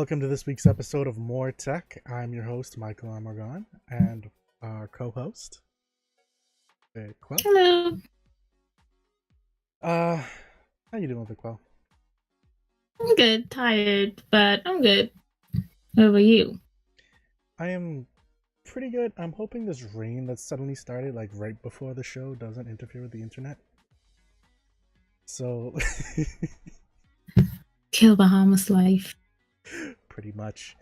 welcome to this week's episode of MOAR Tech. I'm your host, Michael Amargon, and our co-host, Vicquell. Hello. How you doing, Vicquell? I'm good. Tired, but I'm good. How about you? I am pretty good. I'm hoping this rain that suddenly started, like, right before the show doesn't interfere with the internet. So, Kill Bahamas life. pretty much.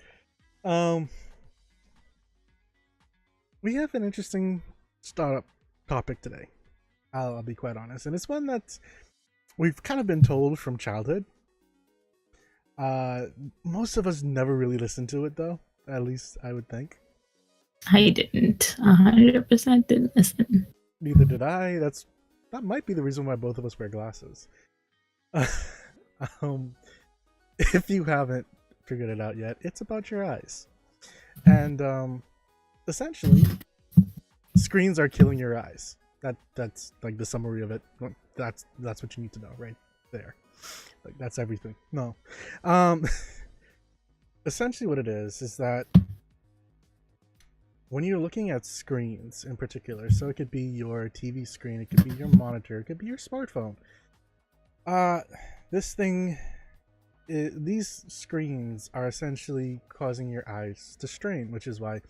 We have an interesting startup topic today. I'll be quite honest, and it's one that we've kind of been told from childhood. Most of us never really listened to it, though. At least I would think. I didn't. 100% didn't listen. Neither did I. That might be the reason why both of us wear glasses. If you haven't figured it out yet, it's about your eyes, and essentially, screens are killing your eyes. That's like the summary of it. That's what you need to know right there. Like, that's everything. No, essentially what it is that when you're looking at screens in particular, so it could be your TV screen, it could be your monitor, it could be your smartphone. These screens are essentially causing your eyes to strain, which is why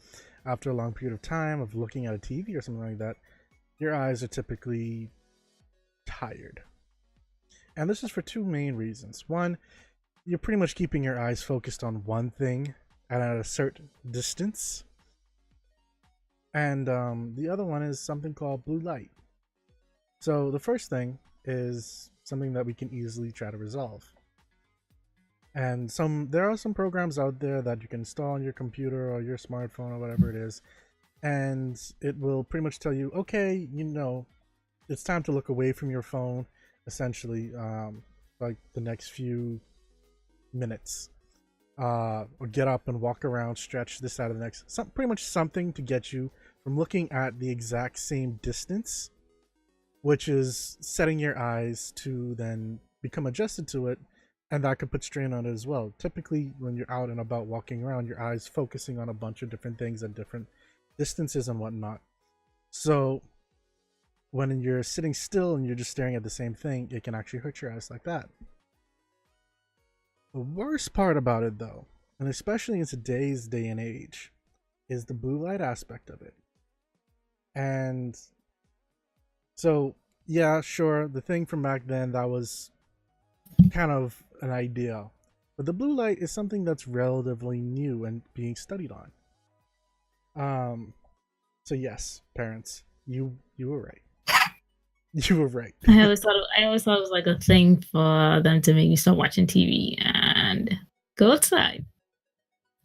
after a long period of time of looking at a TV or something like that, your eyes are typically tired. And this is for two main reasons. One, you're pretty much keeping your eyes focused on one thing and at a certain distance. And the other one is something called blue light. So the first thing is something that we can easily try to resolve. And there are some programs out there that you can install on your computer or your smartphone or whatever it is, and it will pretty much tell you, okay, it's time to look away from your phone, essentially, like the next few minutes, or get up and walk around, stretch this side of the next, pretty much something to get you from looking at the exact same distance, which is setting your eyes to then become adjusted to it. And that could put strain on it as well. Typically, when you're out and about walking around, your eyes focusing on a bunch of different things at different distances and whatnot. So when you're sitting still and you're just staring at the same thing, it can actually hurt your eyes like that. The worst part about it, though, and especially in today's day and age, is the blue light aspect of it. And so, yeah, sure, the thing from back then, that was kind of an idea, but the blue light is something that's relatively new and being studied on. So yes, parents, you were right. You were right. I always thought it was like a thing for them to make you stop watching TV and go outside.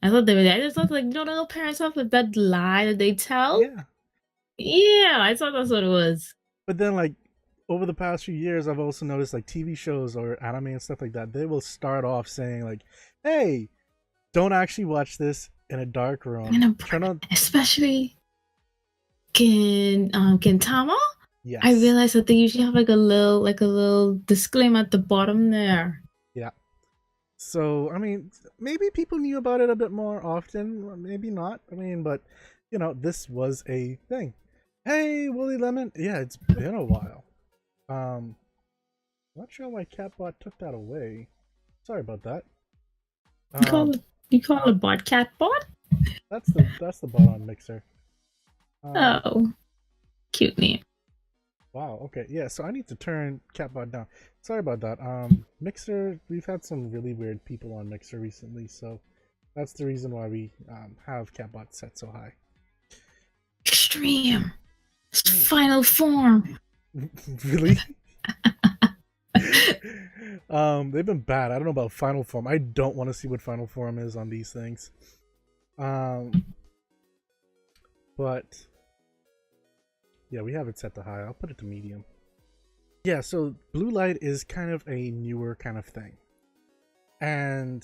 I just thought, like, no parents have that lie that they tell. Yeah, I thought that's what it was. But then, like, over the past few years, I've also noticed, like, TV shows or anime and stuff like that, they will start off saying, like, hey, don't actually watch this in a dark room. Turn on, especially Gintama. Yes. I realized that they usually have like a little disclaimer at the bottom there. Yeah. So, I mean, maybe people knew about it a bit more often, maybe not. I mean, but, this was a thing. Hey, Woolly Lemon. Yeah, it's been a while. Not sure why Catbot took that away. Sorry about that. You call it bot Catbot? That's the bot on Mixer. Oh, cute name. Wow. Okay. Yeah. So I need to turn Catbot down. Sorry about that. Mixer. We've had some really weird people on Mixer recently, so that's the reason why we have Catbot set so high. Extreme. Final form. Really? They've been bad. I don't know about final form. I don't want to see what final form is on these things. But yeah, we have it set to high. I'll put it to medium. Yeah, so blue light is kind of a newer kind of thing. And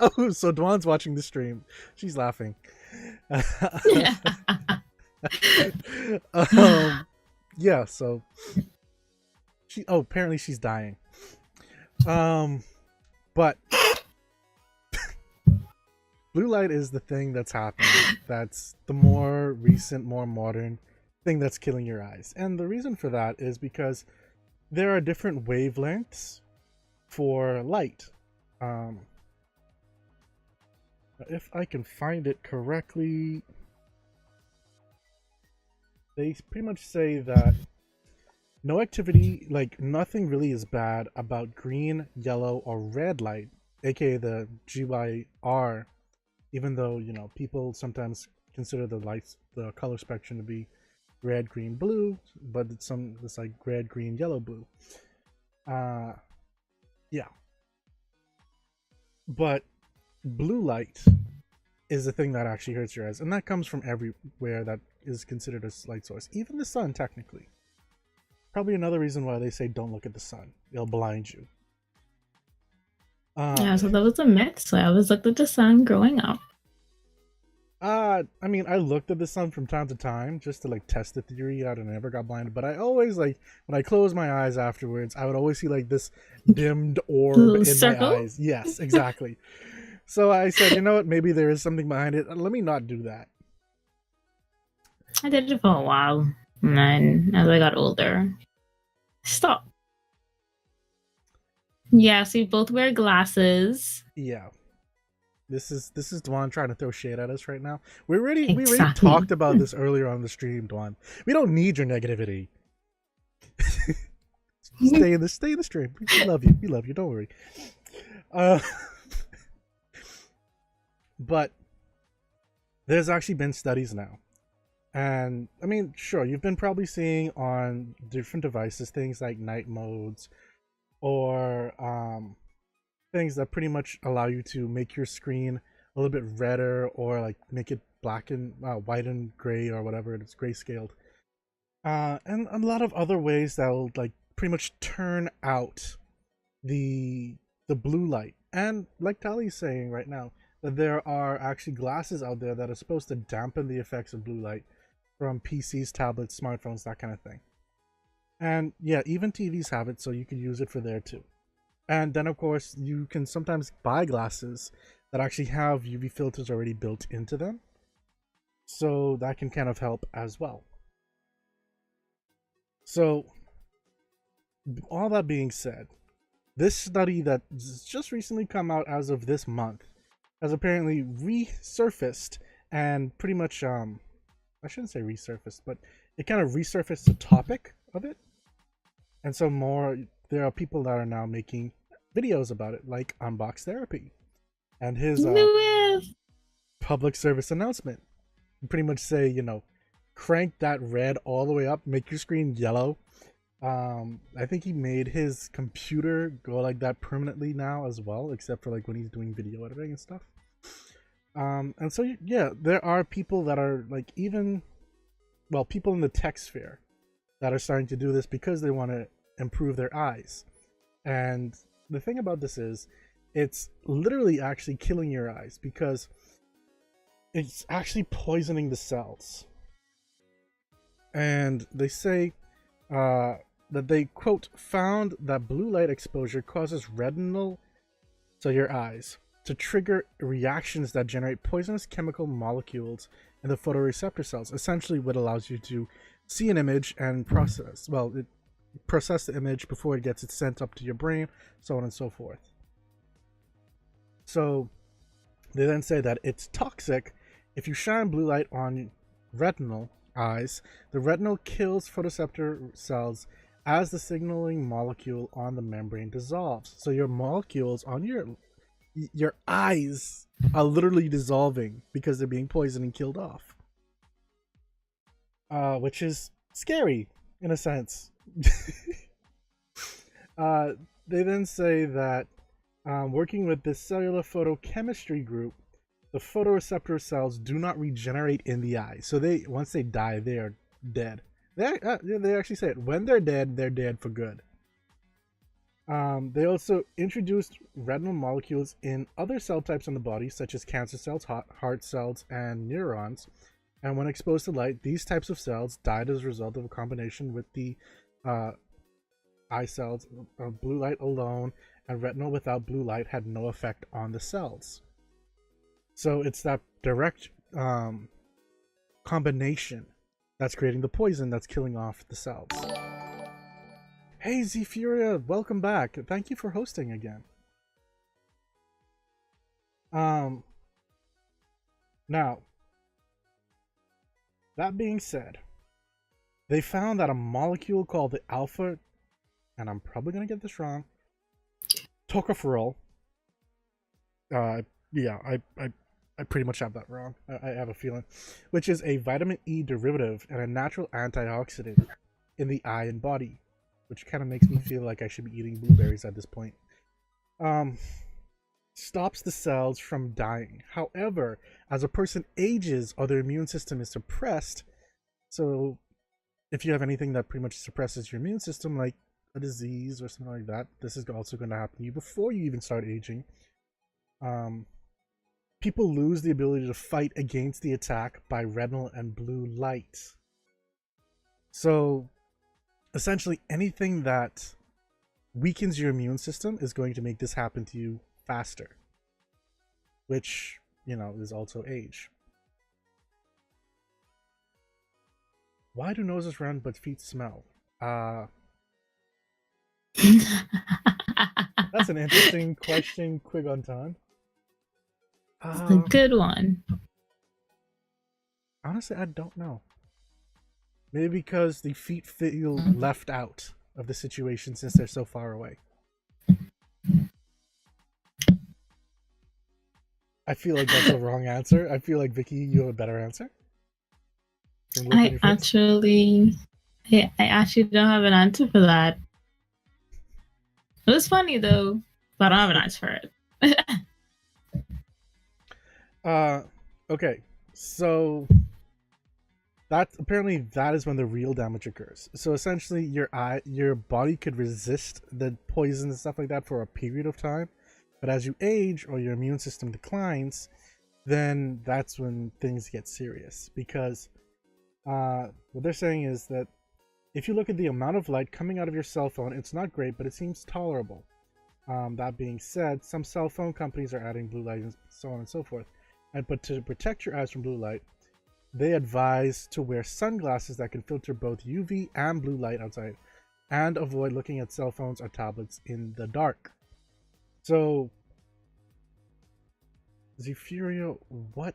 oh, so Dwan's watching the stream. She's laughing. Yeah, so apparently she's dying. But Blue light is the thing that's happening. That's the more recent, more modern thing that's killing your eyes. And the reason for that is because there are different wavelengths for light. If I can find it correctly, they pretty much say that no activity, like nothing really is bad about green, yellow, or red light, aka the GYR, even though, you know, people sometimes consider the color spectrum to be red, green, blue, but it's like red, green, yellow, blue. Yeah. But blue light is the thing that actually hurts your eyes, and that comes from everywhere that is considered a light source, even the sun, technically. Probably another reason why they say don't look at the sun. It'll blind you. Yeah, so that was a myth. So I always looked at the sun growing up. I mean, I looked at the sun from time to time just to like test the theory out, and I never got blinded. But I always, like, when I closed my eyes afterwards, I would always see like this dimmed orb in circle? my eyes. Yes, exactly. So I said, you know what? Maybe there is something behind it. Let me not do that. I did it for a while, and then as I got older, stop. Yeah, so we both wear glasses. Yeah. This is Dwan trying to throw shade at us right now. We already talked about this earlier on the stream, Dwan. We don't need your negativity. stay in the stream. We love you. We love you. Don't worry. But there's actually been studies now. And I mean, sure, you've been probably seeing on different devices things like night modes or things that pretty much allow you to make your screen a little bit redder, or like make it black and white and gray, or whatever it's grayscaled, and a lot of other ways that will like pretty much turn out the blue light. And like Tali's saying right now, that there are actually glasses out there that are supposed to dampen the effects of blue light from PCs, tablets, smartphones, that kind of thing. And yeah, even TVs have it, so you can use it for there too. And then, of course, you can sometimes buy glasses that actually have UV filters already built into them. So that can kind of help as well. So, all that being said, this study that just recently come out as of this month has apparently resurfaced and pretty much, I shouldn't say resurfaced, but it kind of resurfaced the topic of it. And so there are people that are now making videos about it, like Unbox Therapy and his public service announcement. You pretty much say, you know, crank that red all the way up, make your screen yellow. I think he made his computer go like that permanently now as well, except for like when he's doing video editing and stuff. And so yeah, there are people that are like, even, well, people in the tech sphere that are starting to do this because they want to improve their eyes. And the thing about this is, it's literally actually killing your eyes because it's actually poisoning the cells. And they say that they, quote, found that blue light exposure causes retinal, so your eyes, to trigger reactions that generate poisonous chemical molecules in the photoreceptor cells. Essentially what allows you to see an image and process the image before it gets sent up to your brain, so on and so forth. So they then say that it's toxic if you shine blue light on retinal eyes. The retinal kills photoreceptor cells as the signaling molecule on the membrane dissolves. So your molecules on your eyes are literally dissolving because they're being poisoned and killed off, which is scary in a sense. They then say that working with this cellular photochemistry group, the photoreceptor cells do not regenerate in the eye. So once they die, they are dead. They actually say it. When they're dead for good. They also introduced retinal molecules in other cell types in the body, such as cancer cells, heart cells, and neurons. And when exposed to light, these types of cells died as a result of a combination with the eye cells. Blue light alone and retinal without blue light had no effect on the cells. So it's that direct combination that's creating the poison that's killing off the cells. Hey Zfuria, welcome back. Thank you for hosting again. Now, that being said, they found that a molecule called the alpha, and I'm probably gonna get this wrong, tocopherol. Yeah, I pretty much have that wrong. I have a feeling, which is a vitamin E derivative and a natural antioxidant in the eye and body, which kind of makes me feel like I should be eating blueberries at this point. Stops the cells from dying. However, as a person ages or their immune system is suppressed, so if you have anything that pretty much suppresses your immune system, like a disease or something like that, this is also going to happen to you before you even start aging. People lose the ability to fight against the attack by retinal and blue light. So essentially anything that weakens your immune system is going to make this happen to you faster, which, you know, is also age. Why do noses run but feet smell? That's an interesting question, Quigonton. It's a good one. Honestly, I don't know. Maybe because the feet feel left out of the situation since they're so far away. I feel like that's a wrong answer. I feel like, Vicky, you have a better answer. I actually don't have an answer for that. It was funny though, but I don't have an answer for it. Okay, so that is when the real damage occurs. So essentially, your body could resist the poison and stuff like that for a period of time, but as you age or your immune system declines, then that's when things get serious. Because what they're saying is that if you look at the amount of light coming out of your cell phone, it's not great, but it seems tolerable. That being said, some cell phone companies are adding blue light and so on and so forth. But to protect your eyes from blue light, they advise to wear sunglasses that can filter both UV and blue light outside, and avoid looking at cell phones or tablets in the dark. So, Zfuria, why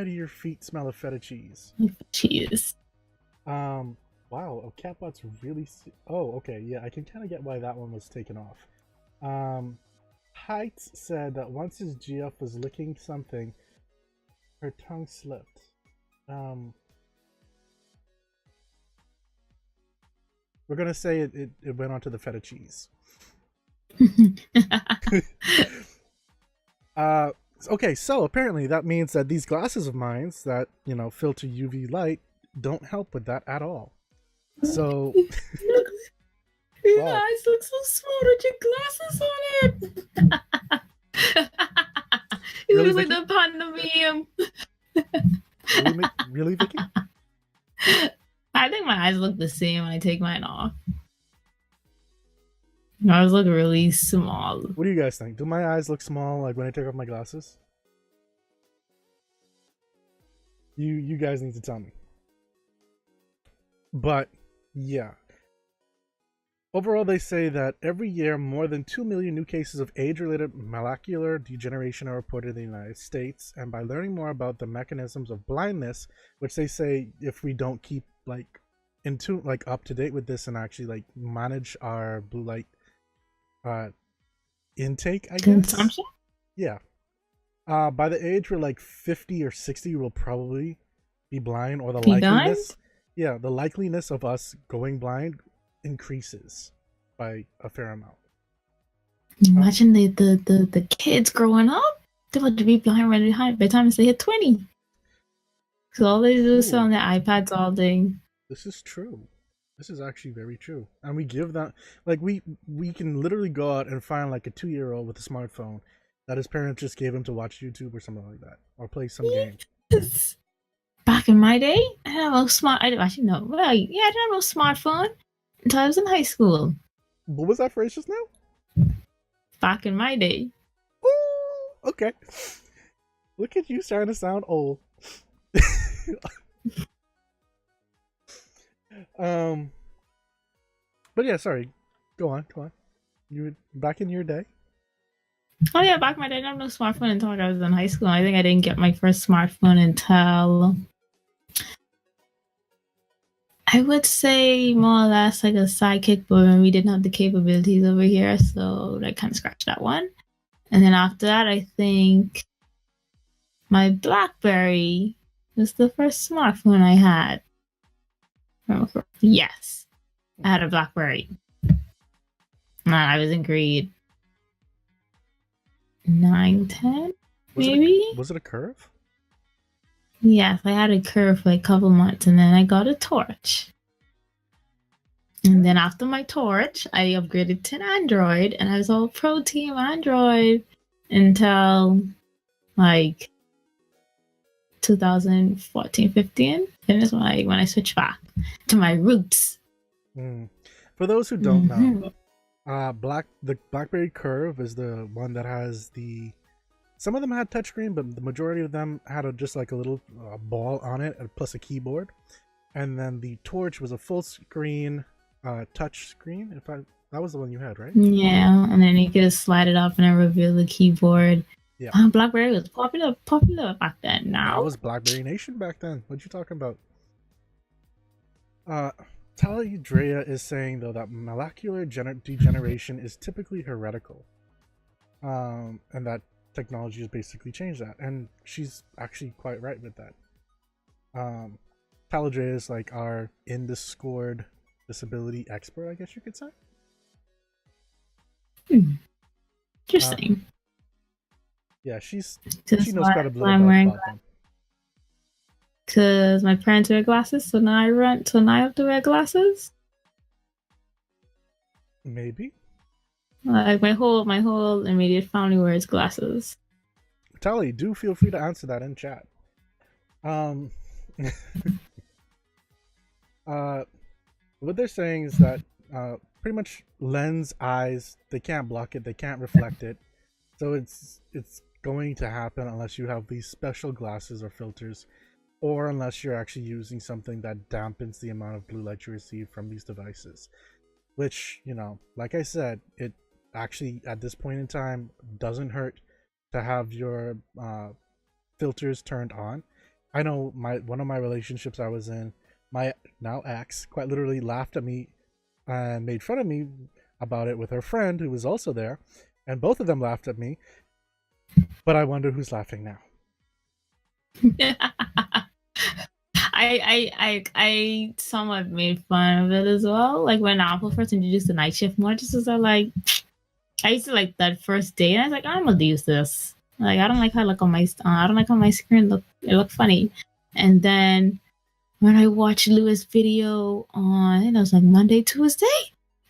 do your feet smell of feta cheese? Cheese. Wow, a catbot's really... Oh, okay, yeah, I can kind of get why that one was taken off. Heights said that once his GF was licking something, her tongue slipped. We're gonna say it went onto the feta cheese. Okay, so apparently that means that these glasses of mine that, you know, filter UV light don't help with that at all. So your eyes look so small with your glasses on it. It really, looks like the panda meme. Really, Vicky? I think my eyes look the same when I take mine off. My eyes look really small. What do you guys think? Do my eyes look small like when I take off my glasses? You guys need to tell me. But yeah. Overall, they say that every year more than 2 million new cases of age-related macular degeneration are reported in the United States, and by learning more about the mechanisms of blindness, which they say if we don't keep up to date with this and actually like manage our blue light intake, I guess. Consumption? Yeah. By the age we're like 50 or 60, we'll probably be blind, or the likeliness. Yeah, the likeliness of us going blind increases by a fair amount. Imagine the kids growing up, they would be blind by the time they hit 20. So all they do is sit on their iPads all day. This is true. This is actually very true. And we give that, like, we can literally go out and find like a 2-year-old with a smartphone that his parents just gave him to watch YouTube or something like that, or play some game. Back in my day, I didn't have no I didn't have no smartphone until I was in high school. What was that phrase just now? Back in my day. Ooh, okay. Look at you starting to sound old. But yeah, sorry. Go on. You were back in your day? Oh yeah, back in my day, I didn't have no smartphone until I was in high school. I think I didn't get my first smartphone until I would say more or less like a sidekick, but we didn't have the capabilities over here, so I kind of scratched that one. And then after that, I think my BlackBerry was the first smartphone I had. Yes, I had a BlackBerry. I was in grade 9, 10, maybe. Was it a curve? Yes, I had a curve for like a couple months, and then I got a torch. And then after my torch, I upgraded to an Android, and I was all pro team Android until like 2014, 15. And that's when I switched back to my roots. For those who don't know, the BlackBerry Curve is the one that has the. Some of them had touchscreen, but the majority of them had just like a little ball on it, plus a keyboard. And then the Torch was a full screen touch screen. That was the one you had, right? Yeah, and then you could just slide it up and then reveal the keyboard. Yeah, BlackBerry was popular back then. Now that was BlackBerry Nation back then. What you talking about? Taladrea is saying though that molecular degeneration is typically heretical, and that technology has basically changed that, and she's actually quite right with that. Taladrea is like our in Discord disability expert, I guess you could say. Interesting. Yeah, she knows quite a bit about them. Because my parents wear glasses, so now I have to wear glasses. Maybe. Like my whole immediate family wears glasses. Tali, do feel free to answer that in chat. What they're saying is that pretty much lens eyes, they can't block it, they can't reflect it, so it's going to happen unless you have these special glasses or filters, or unless you're actually using something that dampens the amount of blue light you receive from these devices, which, you know, like I said, it actually at this point in time doesn't hurt to have your filters turned on. I know one of my relationships I was in, my now ex quite literally laughed at me and made fun of me about it with her friend who was also there, and both of them laughed at me, but I wonder who's laughing now. I somewhat made fun of it as well. Like when Apple first introduced the night shift mode, just as I used to like that first day, and I was like, I'm gonna use this. Like I don't like how I look on my I don't like how my screen look funny. And then when I watched Lewis' video on, it was like Monday, Tuesday,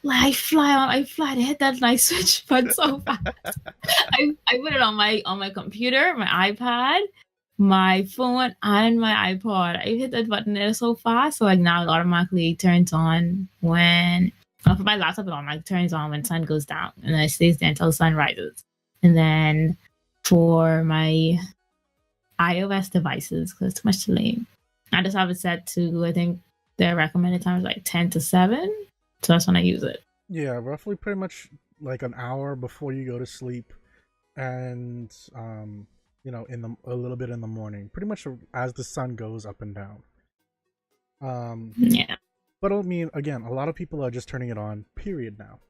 like I fly to hit that night switch button so fast. I put it on my computer, my iPad, my phone, and my iPod. I hit that button there so fast, so like now it automatically turns on when for my laptop it automatically turns on when sun goes down, and then it stays there until sun rises. And then for my iOS devices, because it's too much to name, I just have it set to, I think their recommended time is like 10 to 7. So that's when I use it. Yeah, roughly pretty much like an hour before you go to sleep, and you know, a little bit in the morning, pretty much as the sun goes up and down. Yeah. But I mean, again, a lot of people are just turning it on, period, now,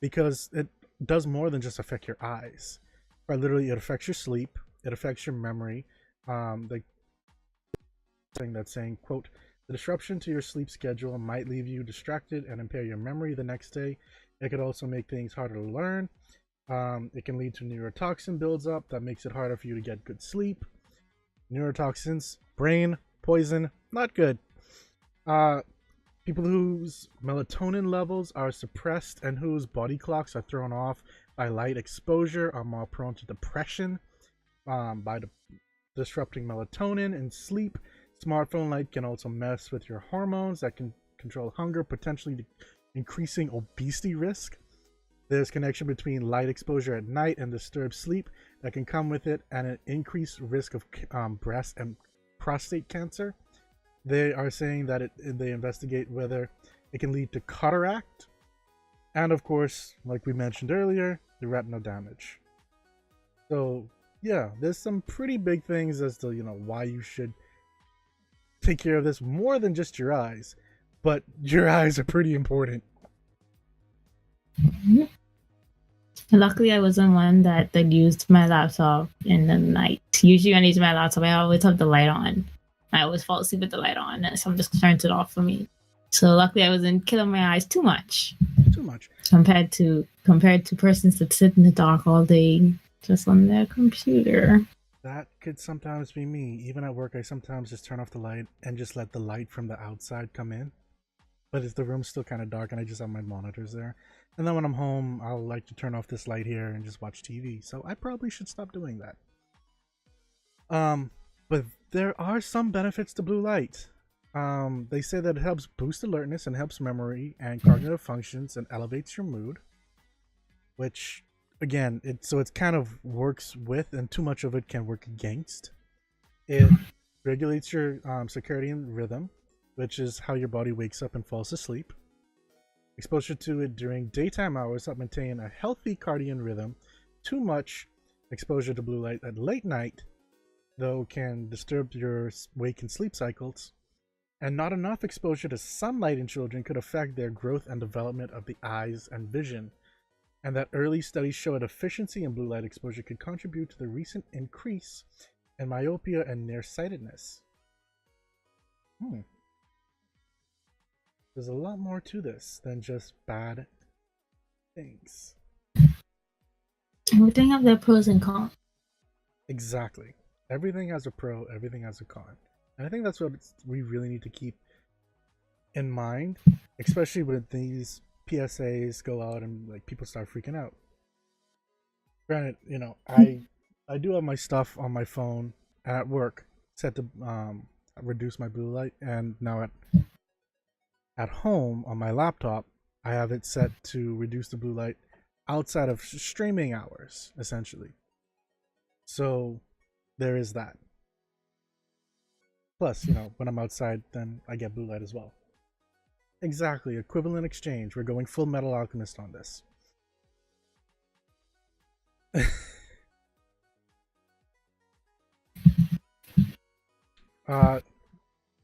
because it does more than just affect your eyes. Right, literally, it affects your sleep, it affects your memory. The thing that's saying, quote, the disruption to your sleep schedule might leave you distracted and impair your memory the next day. It could also make things harder to learn. It can lead to neurotoxin builds up that makes it harder for you to get good sleep. Neurotoxins, brain poison, not good. People whose melatonin levels are suppressed and whose body clocks are thrown off by light exposure are more prone to depression by disrupting melatonin and sleep. Smartphone light can also mess with your hormones that can control hunger, potentially increasing obesity risk. There's connection between light exposure at night and disturbed sleep. that can come with it and an increased risk of breast and prostate cancer. They are saying that they investigate whether it can lead to cataract, and of course, like we mentioned earlier, the retinal damage. So yeah, there's some pretty big things as to why you should take care of this more than just your eyes, but your eyes are pretty important. Mm-hmm. Luckily, I wasn't one that used my laptop in the night. Usually, when I use my laptop, I always have the light on. I always fall asleep with the light on, and someone just turns it off for me. So luckily, I wasn't killing my eyes too much. Compared to persons that sit in the dark all day just on their computer. That could sometimes be me. Even at work, I sometimes just turn off the light and just let the light from the outside come in. But if the room's still kind of dark and I just have my monitors there. And then when I'm home, I'll like to turn off this light here and just watch TV. So I probably should stop doing that. But there are some benefits to blue light. They say that it helps boost alertness and helps memory and cognitive functions and elevates your mood. Which, again, it kind of works with, and too much of it can work against. It regulates your circadian rhythm, which is how your body wakes up and falls asleep. Exposure to it during daytime hours help maintain a healthy circadian rhythm. Too much exposure to blue light at late night, though, can disturb your wake and sleep cycles. And not enough exposure to sunlight in children could affect their growth and development of the eyes and vision. And that early studies show a deficiency in blue light exposure could contribute to the recent increase in myopia and nearsightedness. There's a lot more to this than just bad things. Everything has their pros and cons. Exactly. Everything has a pro, everything has a con. And I think that's what we really need to keep in mind, especially when these PSAs go out and like people start freaking out. Granted, I do have my stuff on my phone at work set to reduce my blue light, and now at home on my laptop I have it set to reduce the blue light outside of streaming hours, essentially. So there is that. Plus, when I'm outside, then I get blue light as well. Exactly, equivalent exchange. We're going Full Metal Alchemist on this.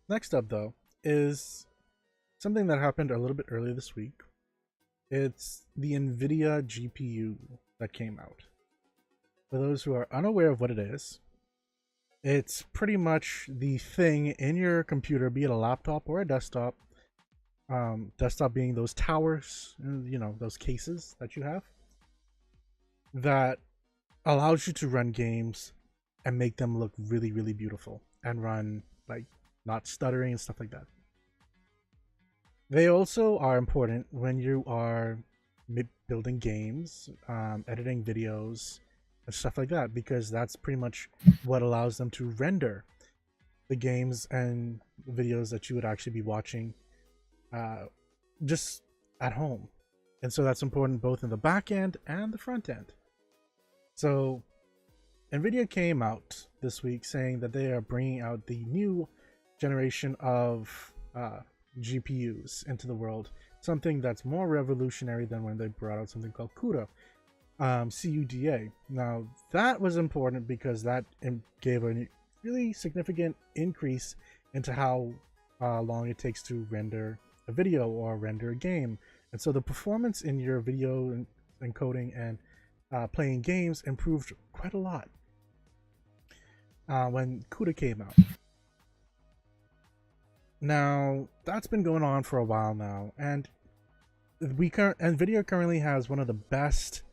Next up, though, is something that happened a little bit earlier this week. It's the Nvidia GPU that came out. For those who are unaware of what it is, it's pretty much the thing in your computer, be it a laptop or a desktop. Desktop being those towers, those cases that you have, that allows you to run games and make them look really, really beautiful and run like not stuttering and stuff like that. They also are important when you are building games, editing videos, and stuff like that, because that's pretty much what allows them to render the games and videos that you would actually be watching just at home. And so that's important both in the back end and the front end. So Nvidia came out this week saying that they are bringing out the new generation of GPUs into the world, something that's more revolutionary than when they brought out something called CUDA. CUDA. Now that was important because that gave a really significant increase into how long it takes to render a video or render a game. And so the performance in your video encoding and playing games improved quite a lot when CUDA came out. Now that's been going on for a while now, and Nvidia currently has one of the best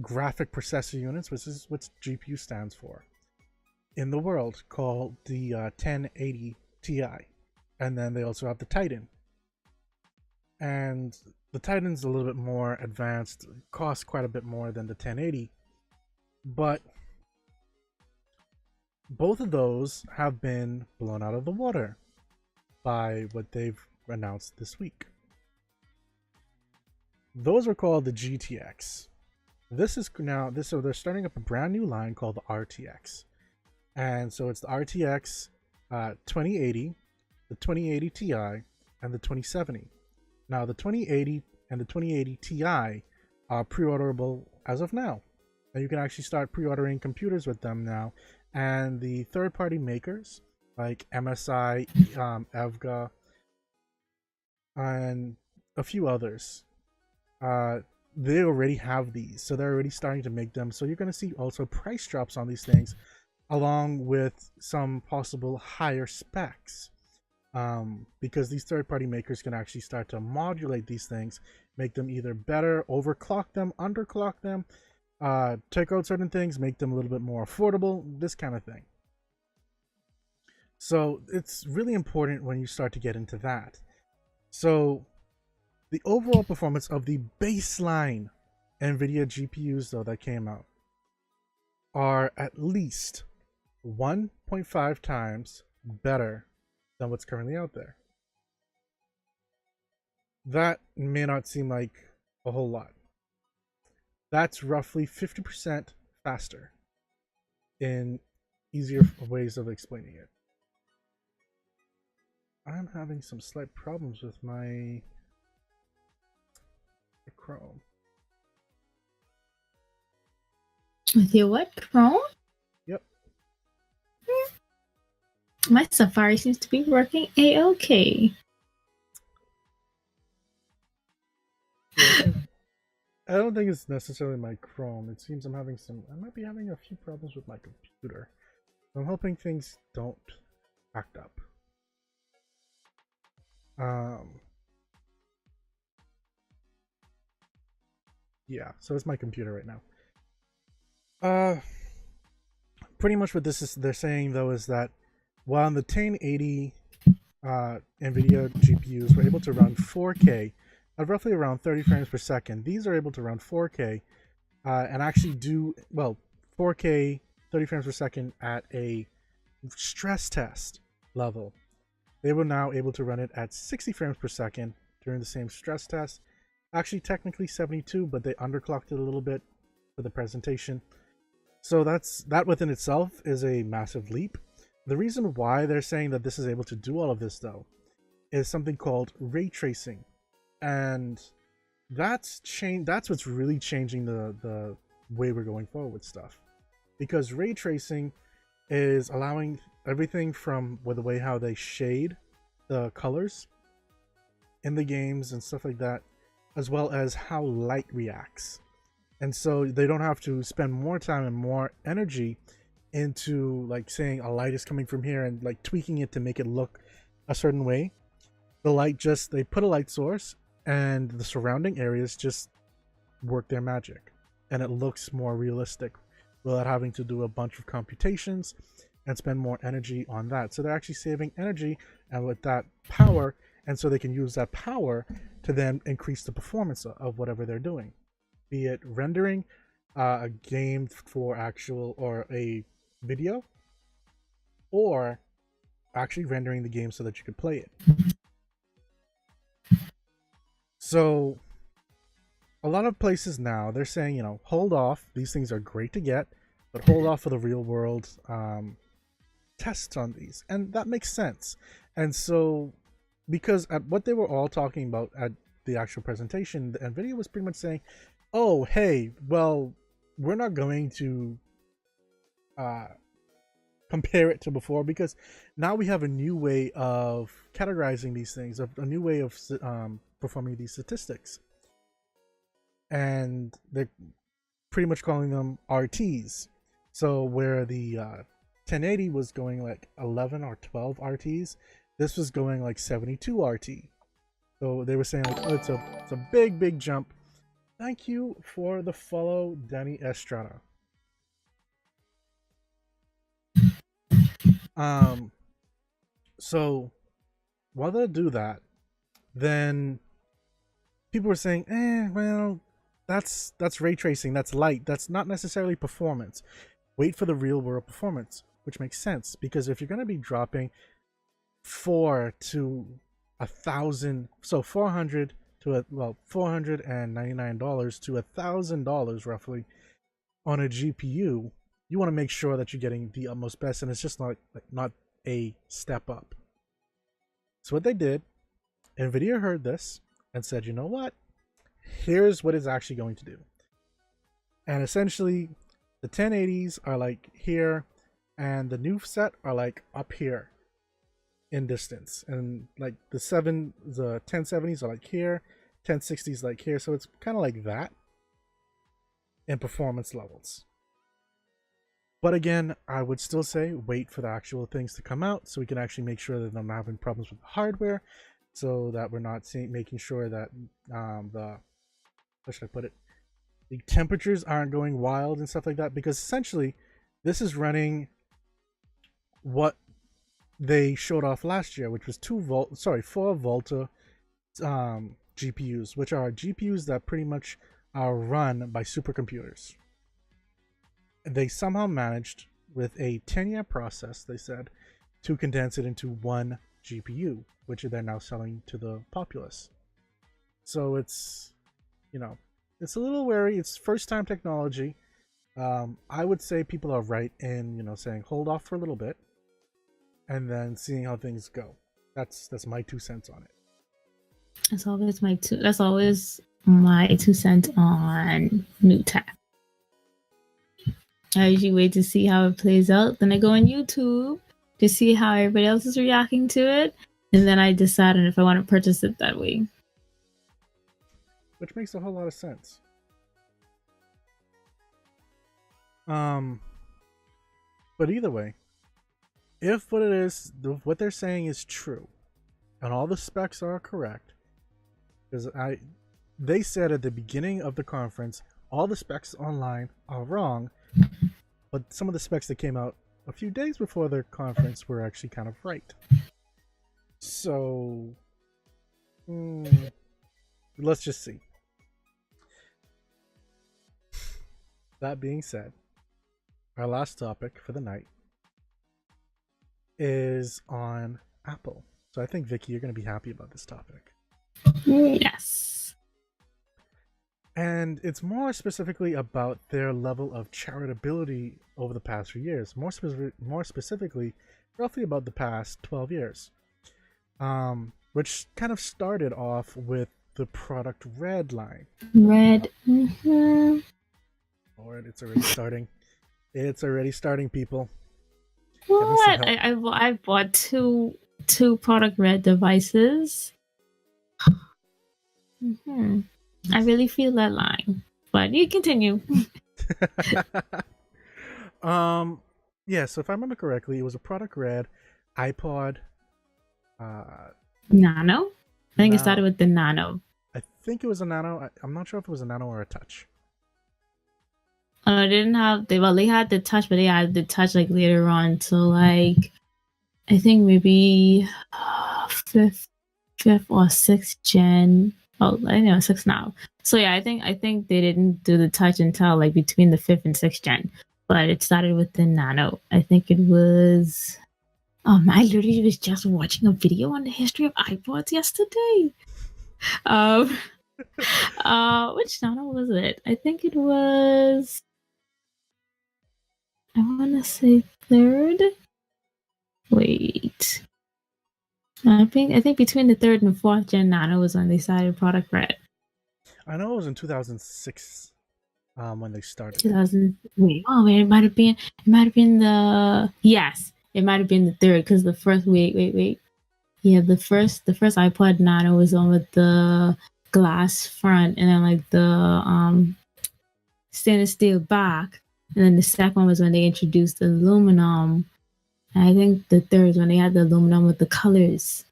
graphic processor units, which is what GPU stands for, in the world, called the 1080 Ti. And then they also have the Titan. And the Titan's a little bit more advanced, costs quite a bit more than the 1080. But both of those have been blown out of the water by what they've announced this week. Those are called the GTX. This is now this, so they're starting up a brand new line called the RTX, and so it's the RTX 2080, the 2080 Ti, and the 2070. Now the 2080 and the 2080 Ti are pre-orderable as of now, and you can actually start pre-ordering computers with them now. And the third-party makers like MSI, EVGA, and a few others, they already have these, so they're already starting to make them. So you're going to see also price drops on these things, along with some possible higher specs, because these third-party makers can actually start to modulate these things, make them either better, overclock them, underclock them, take out certain things, make them a little bit more affordable, this kind of thing. So it's really important when you start to get into that. So the overall performance of the baseline Nvidia GPUs, though, that came out are at least 1.5 times better than what's currently out there. That may not seem like a whole lot. That's roughly 50% faster in easier ways of explaining it. I'm having some slight problems with my Chrome. With your what? Chrome? Yep. My Safari seems to be working a-okay. I don't think it's necessarily my Chrome. It seems I might be having a few problems with my computer. I'm hoping things don't act up. Yeah, so it's my computer right now. Pretty much what they're saying though is that while the 1080 Nvidia GPUs were able to run 4K at roughly around 30 frames per second, these are able to run 4K and actually do, well, 4K 30 frames per second at a stress test level. They were now able to run it at 60 frames per second during the same stress test. Actually, technically 72, but they underclocked it a little bit for the presentation. So that within itself is a massive leap. The reason why they're saying that this is able to do all of this, though, is something called ray tracing, and that's what's really changing the way we're going forward with stuff, because ray tracing is allowing everything from the way how they shade the colors in the games and stuff like that, as well as how light reacts. And so they don't have to spend more time and more energy into like saying a light is coming from here and like tweaking it to make it look a certain way. The light they put a light source and the surrounding areas just work their magic, and it looks more realistic without having to do a bunch of computations and spend more energy on that. So they're actually saving energy and with that power, and so they can use that power to then increase the performance of whatever they're doing, be it rendering a game for actual or a video, or actually rendering the game so that you could play it. So a lot of places now they're saying, you know, hold off, these things are great to get, but hold off for the real world tests on these, and that makes sense. And so because at what they were all talking about at the actual presentation, the Nvidia was pretty much saying, oh hey, well, we're not going to compare it to before, because now we have a new way of categorizing these things, a new way of performing these statistics, and they're pretty much calling them RTs. So where the 1080 was going like 11 or 12 RTs, this was going like 72 RT. So they were saying like, oh, it's a big jump. Thank you for the follow, Danny Estrada. So while they do that, then people were saying, well, that's ray tracing, that's light, that's not necessarily performance. Wait for the real world performance, which makes sense, because if you're going to be dropping 400 to to $499 to $1,000 roughly on a GPU, you want to make sure that you're getting the utmost best, and it's just not a step up. So what they did, Nvidia heard this and said, you know what? Here's what it's actually going to do. And essentially, the 1080s are like here, and the new set are like up here in distance, and like the 1070s are like here, 1060s like here, so it's kind of like that in performance levels. But again, I would still say wait for the actual things to come out so we can actually make sure that I'm not having problems with the hardware, so that we're not making sure that how should I put it, the temperatures aren't going wild and stuff like that, because essentially this is running what they showed off last year, which was 4 Volta GPUs, which are GPUs that pretty much are run by supercomputers. They somehow managed, with a 10-year process, they said, to condense it into one GPU, which they're now selling to the populace. So it's, it's a little wary. It's first-time technology. I would say people are right in, saying hold off for a little bit, and then seeing how things go. That's my 2 cents on it. That's always my 2 cents on new tech. I usually wait to see how it plays out. Then I go on YouTube to see how everybody else is reacting to it, and then I decide on if I want to purchase it that way. Which makes a whole lot of sense. But either way, if what they're saying is true, and all the specs are correct, because they said at the beginning of the conference, all the specs online are wrong, but some of the specs that came out a few days before the conference were actually kind of right. So, let's just see. That being said, our last topic for the night is on Apple. So I think, Vicky, you're going to be happy about this topic. Yes. And it's more specifically about their level of charitability over the past few years. More specifically, roughly about the past 12 years. Which kind of started off with the product Red line. Red. Mm-hmm. Lord, it's already starting. It's already starting, people. What? I bought two product Red devices. Mm-hmm. I really feel that line, but you continue. Yeah, so if I remember correctly, it was a product Red iPod Nano? I think it started with the Nano. I think it was a Nano. I'm not sure if it was a Nano or a Touch. They didn't have they had the Touch, but they had the Touch like later on. So like, I think maybe fifth or sixth gen. Oh, I know 6 now. So yeah, I think they didn't do the Touch until like between the 5th and 6th gen. But it started with the Nano. I think it was. I literally was just watching a video on the history of iPods yesterday. Which Nano was it? I think it was. I want to say 3rd. Wait. I think between the 3rd and 4th gen Nano was when they started product Red. I know it was in 2006 when they started. 2000. Wait, it might have been the. Yes, it might have been the 3rd because the first. Wait. Yeah, the first iPod Nano was on with the glass front and then like the stainless steel back, and then the second one was when they introduced the aluminum. And I think the 3rd is when they had the aluminum with the colors.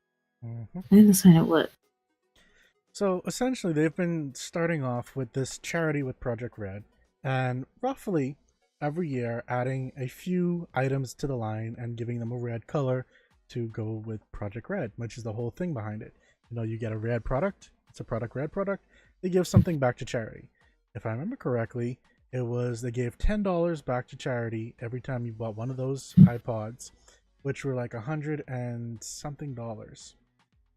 Mm-hmm. I think that's when it was. So essentially, they've been starting off with this charity with Project Red, and roughly every year adding a few items to the line and giving them a red color to go with Project Red, which is the whole thing behind it. You get a red product, it's a product Red product, they give something back to charity. If I remember correctly, it was they gave $10 back to charity every time you bought one of those iPods, which were like $100 and something.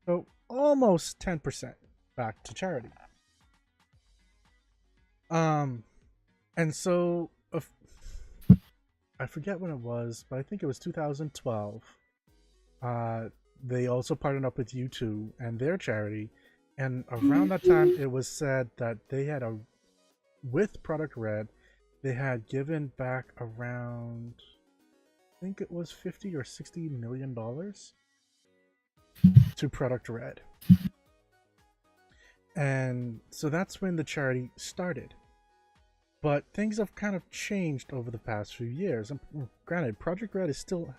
So almost 10%. back to charity. And so I forget when it was, but I think it was 2012. They also partnered up with U2 and their charity, and around that time, it was said that they had with Product Red, they had given back around, I think it was $50 or $60 million to Product Red. And so that's when the charity started. But things have kind of changed over the past few years. And granted, Product Red is still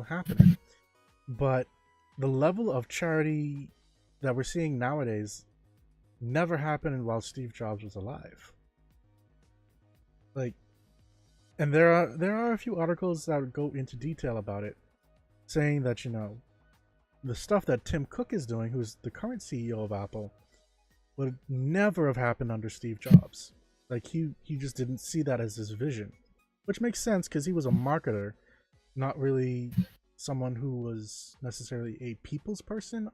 happening, but the level of charity that we're seeing nowadays never happened while Steve Jobs was alive. Like, and there are a few articles that go into detail about it, saying that, you know, the stuff that Tim Cook is doing, who's the current CEO of Apple, would never have happened under Steve Jobs. Like, he just didn't see that as his vision, which makes sense because he was a marketer, not really someone who was necessarily a people's person.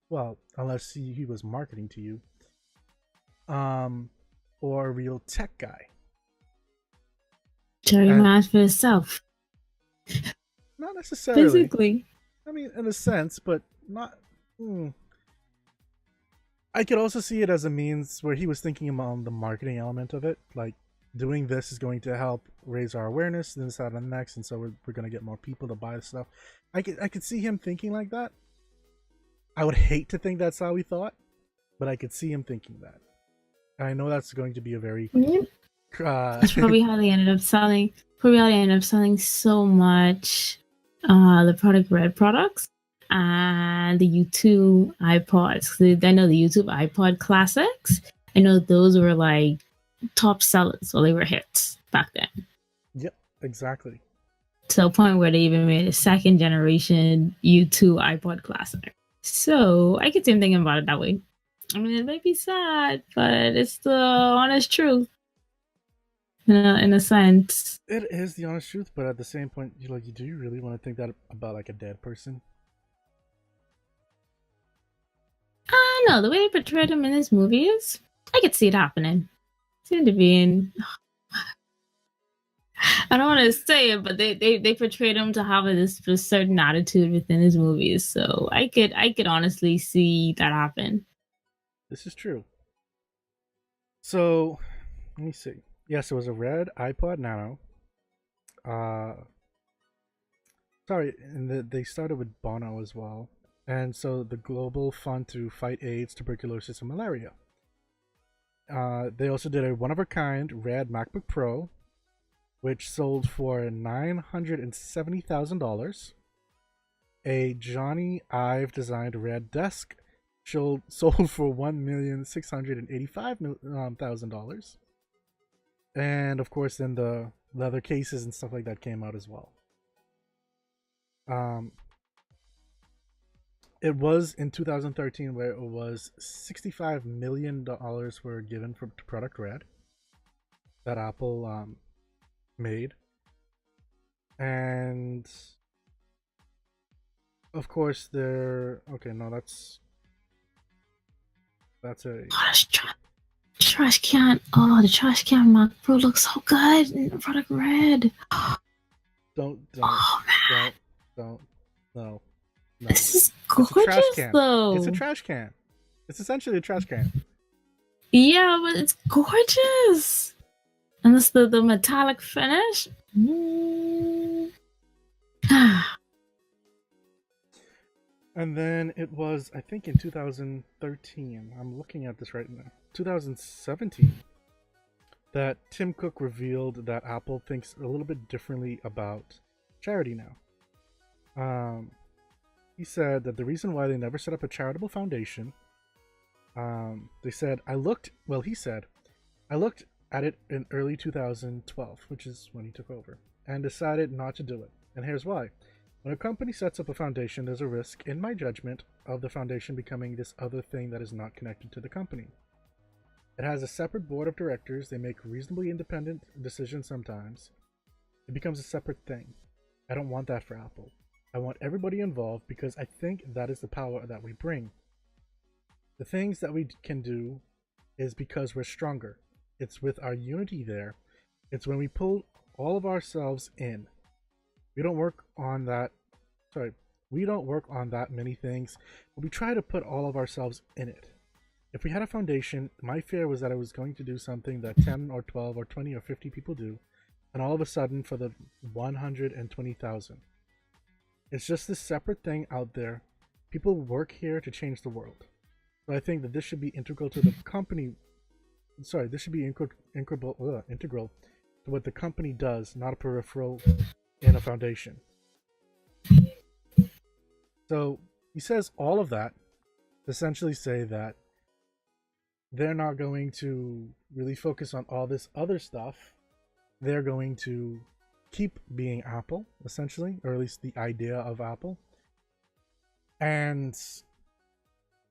Well, unless he was marketing to you, or a real tech guy. Charity managed for itself. Not necessarily. Physically. I mean, in a sense, but not. I could also see it as a means where he was thinking about the marketing element of it, like doing this is going to help raise our awareness, this, that, and next, and so we're going to get more people to buy stuff. I could see him thinking like that. I would hate to think that's how he thought, but I could see him thinking that. And I know that's going to be a very... That's probably how they ended up selling. Probably how they ended up selling so much the Product Red products and the U2 iPods. I know the YouTube iPod Classics. I know those were like top sellers, or they were hits back then. Yep, exactly. To a point where they even made a second generation U2 iPod Classic. So I could see him thinking about it that way. I mean, it may be sad, but it's the honest truth. In a sense. It is the honest truth, but at the same point, do you really want to think that about like a dead person? No, the way they portrayed him in his movies, I could see it happening. Seemed to be in... I don't want to say it, but they portrayed him to have this certain attitude within his movies, so I could honestly see that happen. This is true. So, let me see. Yes, it was a red iPod Nano. Sorry, and they started with Bono as well. And so the global fund to fight AIDS, tuberculosis, and malaria. They also did a one-of-a-kind red MacBook Pro, which sold for $970,000. A Johnny Ive designed red desk sold for $1,685,000. And of course, then the leather cases and stuff like that came out as well. It was in 2013 where it was $65 million were given for Product Red that Apple made. And of course, that's a trash can. Oh, the trash can Mac Pro looks so good in Product Red. Don't. No. This is gorgeous, though. It's a trash can. It's essentially a trash can. Yeah, but it's gorgeous. And it's the metallic finish. And then it was, I think, in 2013. I'm looking at this right now. 2017. That Tim Cook revealed that Apple thinks a little bit differently about charity now. He said that the reason why they never set up a charitable foundation, he said, I looked at it in early 2012, which is when he took over, and decided not to do it. And here's why. When a company sets up a foundation, there's a risk, in my judgment, of the foundation becoming this other thing that is not connected to the company. It has a separate board of directors. They make reasonably independent decisions sometimes. It becomes a separate thing. I don't want that for Apple. I want everybody involved because I think that is the power that we bring. The things that we can do is because we're stronger. It's with our unity there. It's when we pull all of ourselves in. We don't work on that. Sorry, we don't work on that many things, but we try to put all of ourselves in it. If we had a foundation, my fear was that I was going to do something that 10 or 12 or 20 or 50 people do, and all of a sudden for the 120,000. It's just this separate thing out there. People work here to change the world. So I think that this should be integral to the company. Sorry, this should be integral to what the company does, not a peripheral in a foundation. So he says all of that to essentially say that they're not going to really focus on all this other stuff. They're going to keep being Apple, essentially, or at least the idea of Apple, and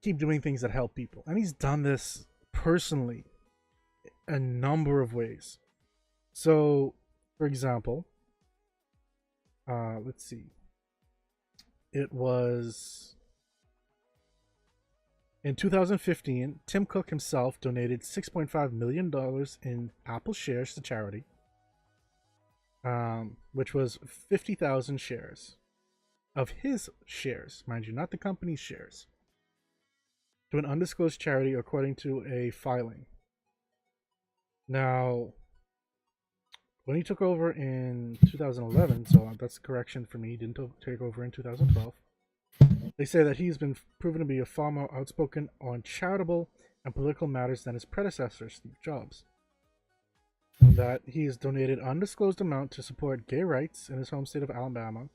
keep doing things that help people. And he's done this personally a number of ways. So, for example, let's see. It was in 2015, Tim Cook himself donated $6.5 million in Apple shares to charity, which was 50,000 shares of his shares, mind you, not the company's shares, to an undisclosed charity according to a filing. Now, when he took over in 2011, so that's a correction for me, he didn't take over in 2012, they say that he's been proven to be a far more outspoken on charitable and political matters than his predecessor, Steve Jobs. And that he has donated undisclosed amount to support gay rights in his home state of Alabama,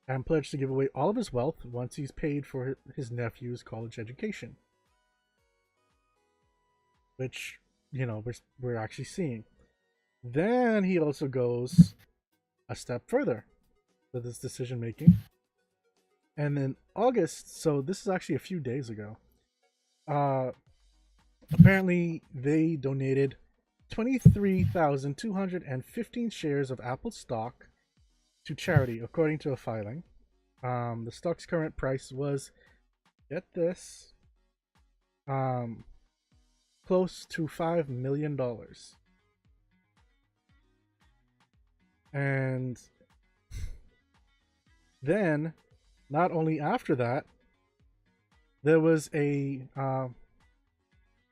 and pledged to give away all of his wealth once he's paid for his nephew's college education. Which, you know, we're actually seeing. Then he also goes a step further with his decision making. And in August, so this is actually a few days ago, apparently they donated 23,215 shares of Apple stock to charity, according to a filing. The stock's current price was, get this, close to $5 million. And then, not only after that, there was a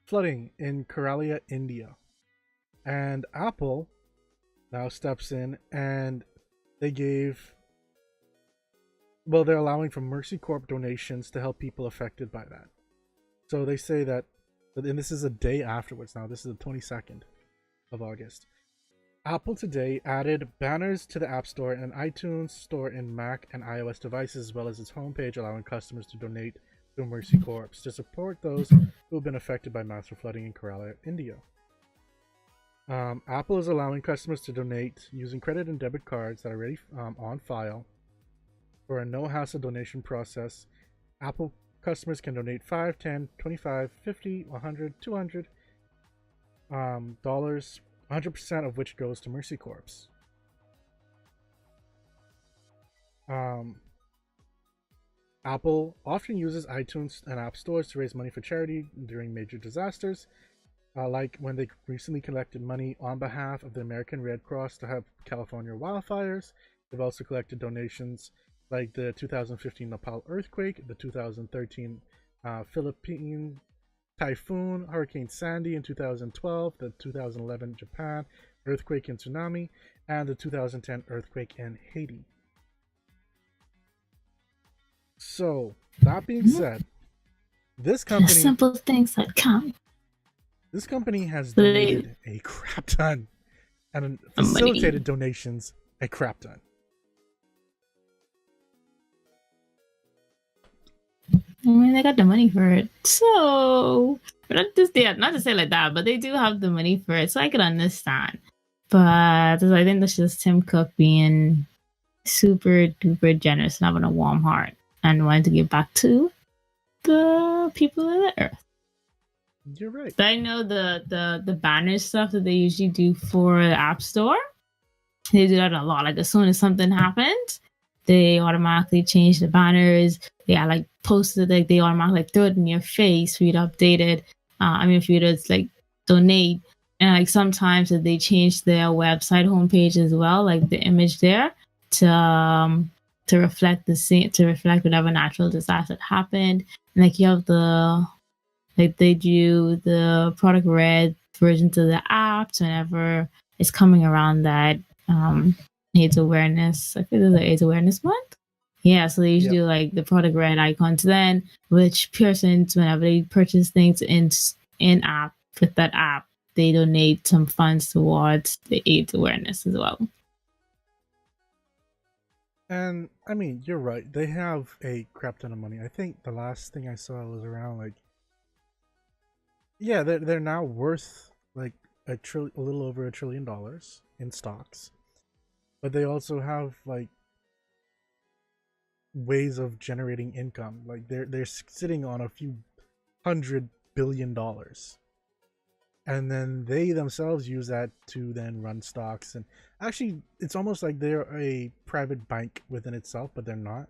flooding in Kerala, India. And Apple now steps in and they gave, well, they're allowing for Mercy Corp donations to help people affected by that. So they say that, and this is a day afterwards now, this is the 22nd of August. Apple today added banners to the App Store and iTunes Store in Mac and iOS devices, as well as its homepage, allowing customers to donate to Mercy Corps to support those who have been affected by massive flooding in Kerala, India. Apple is allowing customers to donate using credit and debit cards that are already on file for a no-hassle donation process. Apple customers can donate $5, $10, $25, $50, $100, $200 dollars, 100% of which goes to Mercy Corps. Apple often uses iTunes and app stores to raise money for charity during major disasters, like when they recently collected money on behalf of the American Red Cross to help California wildfires. They've also collected donations like the 2015 Nepal earthquake, the 2013 Philippine typhoon, Hurricane Sandy in 2012, the 2011 Japan earthquake and tsunami, and the 2010 earthquake in Haiti. So, that being said, this company... The simple things that count. This company has donated a crap ton and facilitated donations a crap ton. I mean, they got the money for it. So, not to say like that, but they do have the money for it. So I could understand. But I think that's just Tim Cook being super duper generous and having a warm heart and wanting to give back to the people of the earth. You're right. But I know the banner stuff that they usually do for the App Store, they do that a lot. Like as soon as something happens, they automatically change the banners. They add like posted like they automatically like throw it in your face for you to update it. For you to like donate. And like sometimes they change their website homepage as well, like the image there to reflect the scene, to reflect whatever natural disaster happened. And like you have they do the product red versions of the apps whenever it's coming around that AIDS awareness. I think there's an AIDS awareness month. Yeah, so they usually do like the product red icons then, which persons whenever they purchase things in app with that app, they donate some funds towards the AIDS awareness as well. And I mean, you're right. They have a crap ton of money. I think the last thing I saw was around like, yeah, they're now worth like a little over $1 trillion in stocks, but they also have like ways of generating income. Like they're sitting on a few $100 billion, and then they themselves use that to then run stocks. And actually, it's almost like they're a private bank within itself, but they're not.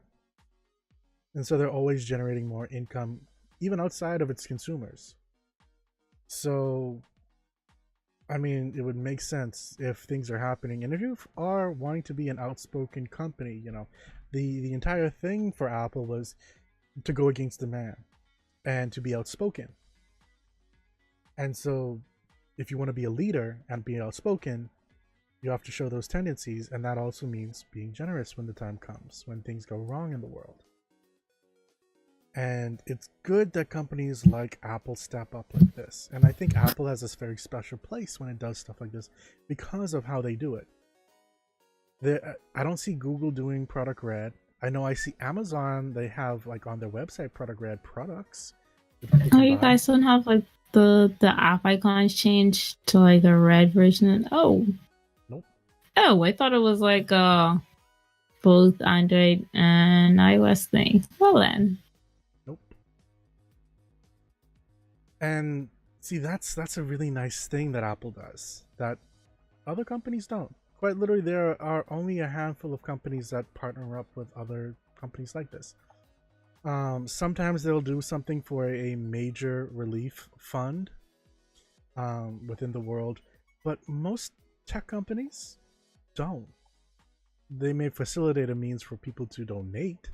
And so they're always generating more income, even outside of its consumers. So, I mean, it would make sense if things are happening. And if you are wanting to be an outspoken company, you know, the entire thing for Apple was to go against the man and to be outspoken. And so if you want to be a leader and be outspoken, you have to show those tendencies. And that also means being generous when the time comes, when things go wrong in the world. And it's good that companies like Apple step up like this. And I think Apple has this very special place when it does stuff like this because of how they do it. I don't see Google doing product red. I know I see Amazon, they have like on their website product red products. Oh, you guys don't have like the app icons changed to like a red version? Oh. Nope. Oh, I thought it was like both Android and iOS thing. Well then. Nope. And see, that's a really nice thing that Apple does that other companies don't. Quite literally, there are only a handful of companies that partner up with other companies like this. Sometimes they'll do something for a major relief fund within the world, but most tech companies don't. They may facilitate a means for people to donate,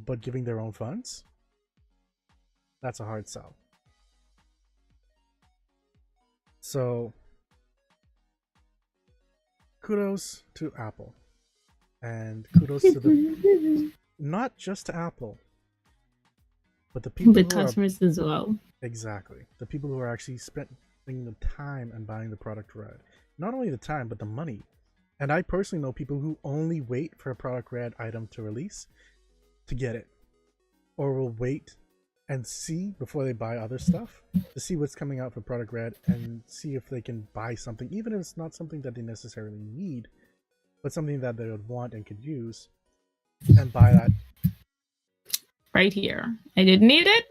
but giving their own funds, that's a hard sell. So kudos to Apple, and kudos to the not just to Apple, but the people, the customers as well. Exactly, the people who are actually spending the time and buying the product red. Not only the time, but the money. And I personally know people who only wait for a product red item to release to get it, or will wait and see before they buy other stuff to see what's coming out for product red and see if they can buy something, even if it's not something that they necessarily need, but something that they would want and could use, and buy that. Right here. I didn't need it,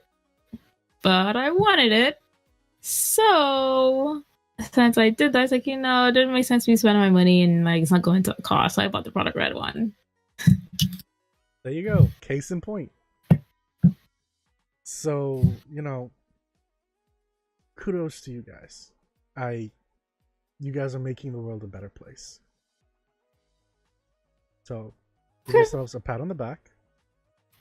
but I wanted it. So since I did that, I was like, it didn't make sense to me spending my money and like it's not going to the cost, so I bought the product red one. There you go. Case in point. So, kudos to you guys. You guys are making the world a better place. So, give yourselves a pat on the back.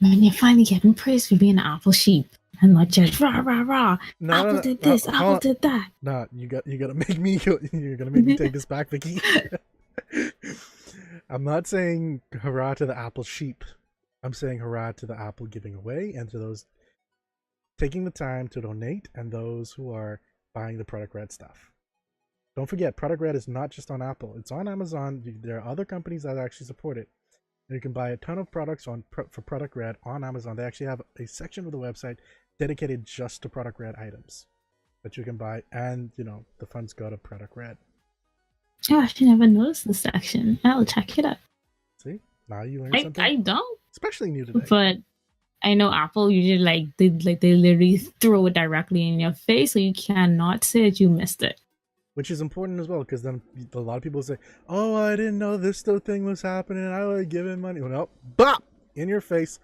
Man, you're finally getting praised for being an Apple sheep and not just rah rah rah. Apple did this, Apple did that. Nah, you gotta make me. You're gonna make me take this back, Vicky. I'm not saying hurrah to the Apple sheep. I'm saying hurrah to the Apple giving away and to those taking the time to donate and those who are buying the product red stuff. Don't forget, product red is not just on Apple. It's on Amazon. There are other companies that actually support it. And you can buy a ton of products for product red on Amazon. They actually have a section of the website dedicated just to product red items that you can buy, and the funds go to product red. Oh, I actually never noticed this section. I'll check it out. See, now you learned something. I don't, especially new today. But I know Apple usually they literally throw it directly in your face, so you cannot say that you missed it. Which is important as well, because then a lot of people say, "Oh, I didn't know this thing was happening. I would give it money." Well, no, bop in your face.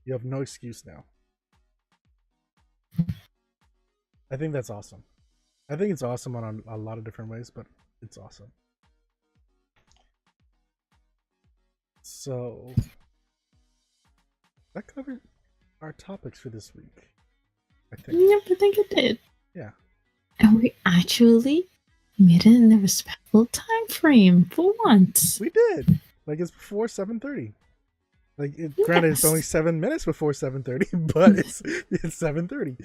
You have no excuse now. I think that's awesome. I think it's awesome on a lot of different ways, but it's awesome. So that covered our topics for this week, I think. Yep, I think it did. Yeah. And we actually made it in a respectful time frame for once. We did. Like, it's before 7:30. Like, granted, it's only 7 minutes before 7:30, but it's 7:30.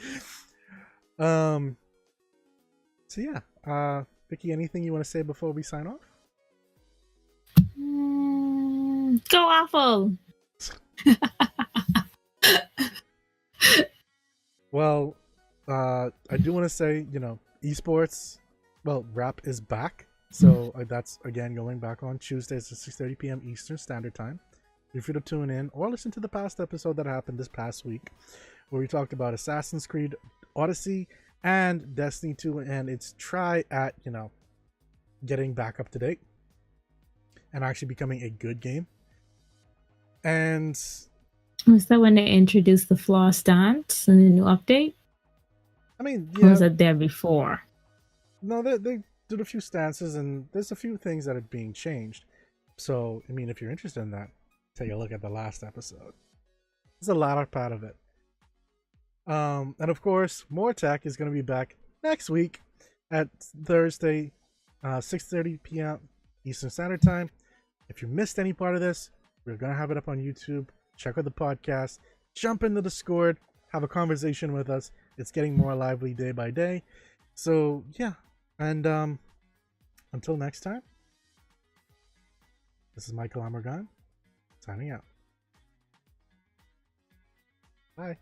So yeah. Vicky, anything you want to say before we sign off? Go Apple! Well, I do want to say, esports, Wrap is back. So that's, again, going back on Tuesdays at 6:30 p.m. Eastern Standard Time. Feel free to tune in or listen to the past episode that happened this past week, where we talked about Assassin's Creed Odyssey and Destiny 2 and its try at, getting back up to date and actually becoming a good game. And was that when they introduced the floss dance in the new update? I mean, yeah. Or was it there before? No, they did a few stances, and there's a few things that are being changed. So, I mean, if you're interested in that, take a look at the last episode. There's a lot of part of it. And of course, MOAR Tech is going to be back next week at Thursday, 6:30 p.m. Eastern Standard Time. If you missed any part of this, we're going to have it up on YouTube. Check out the podcast. Jump into the Discord. Have a conversation with us. It's getting more lively day by day. So, yeah. And until next time, this is Michael Amargan signing out. Bye.